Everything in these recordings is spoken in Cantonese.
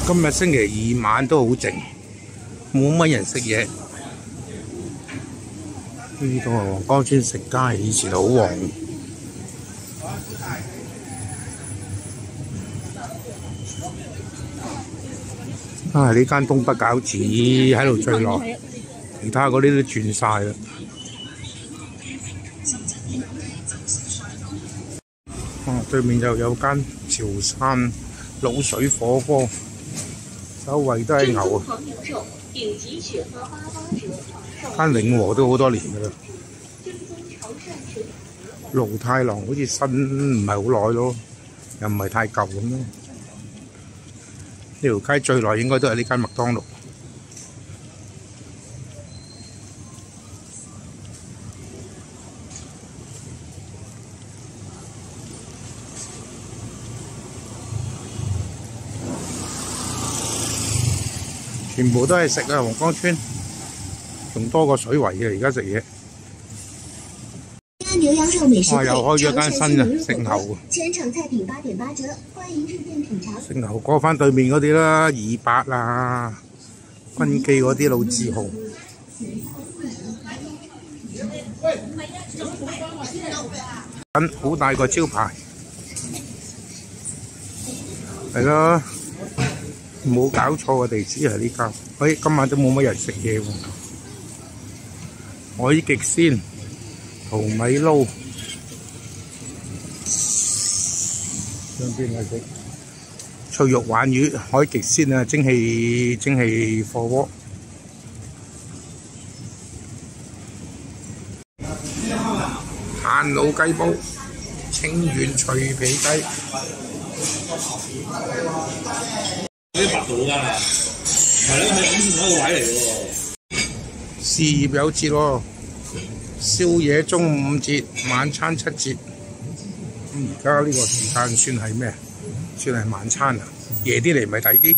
今日星期二晚都好靜，冇乜人食嘢。呢度係黃江村食街，以前好旺。呢間東北餃子喺度最耐，其他嗰啲都轉晒啦。對面就有間潮汕滷水火鍋，周圍都係牛啊！間永和都好多年㗎啦。盧太郎好似新唔係好耐咯，又唔係太舊咁咯。呢條街最耐應該都係呢間麥當勞。全部都係食啊！黃江村仲多過水圍嘅，而家食嘢。哇！又開咗間新嘅食牛。食牛過翻對面嗰啲啦，200啊，軍記嗰啲老字號。好大個招牌，係咯。冇搞錯嘅地址係呢間。今晚都冇乜人食嘢喎。海極鮮、淘米撈，上邊係食脆肉鯇魚、海極鮮啊，蒸汽火鍋。炭滷雞煲、清遠脆皮雞。啲白度㗎，係咯，係咁同一個位嚟嘅喎。事業有折喎，宵夜中午5折，晚餐7折。而家呢個時間算係咩？算係晚餐啊！夜啲嚟咪抵啲。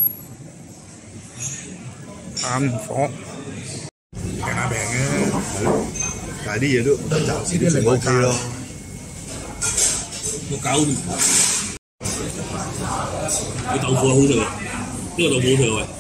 炭火平下平嘅，但係啲嘢都暫時都仲 OK 咯。個餃，個豆腐好食啊！呢個豆腐好食喂。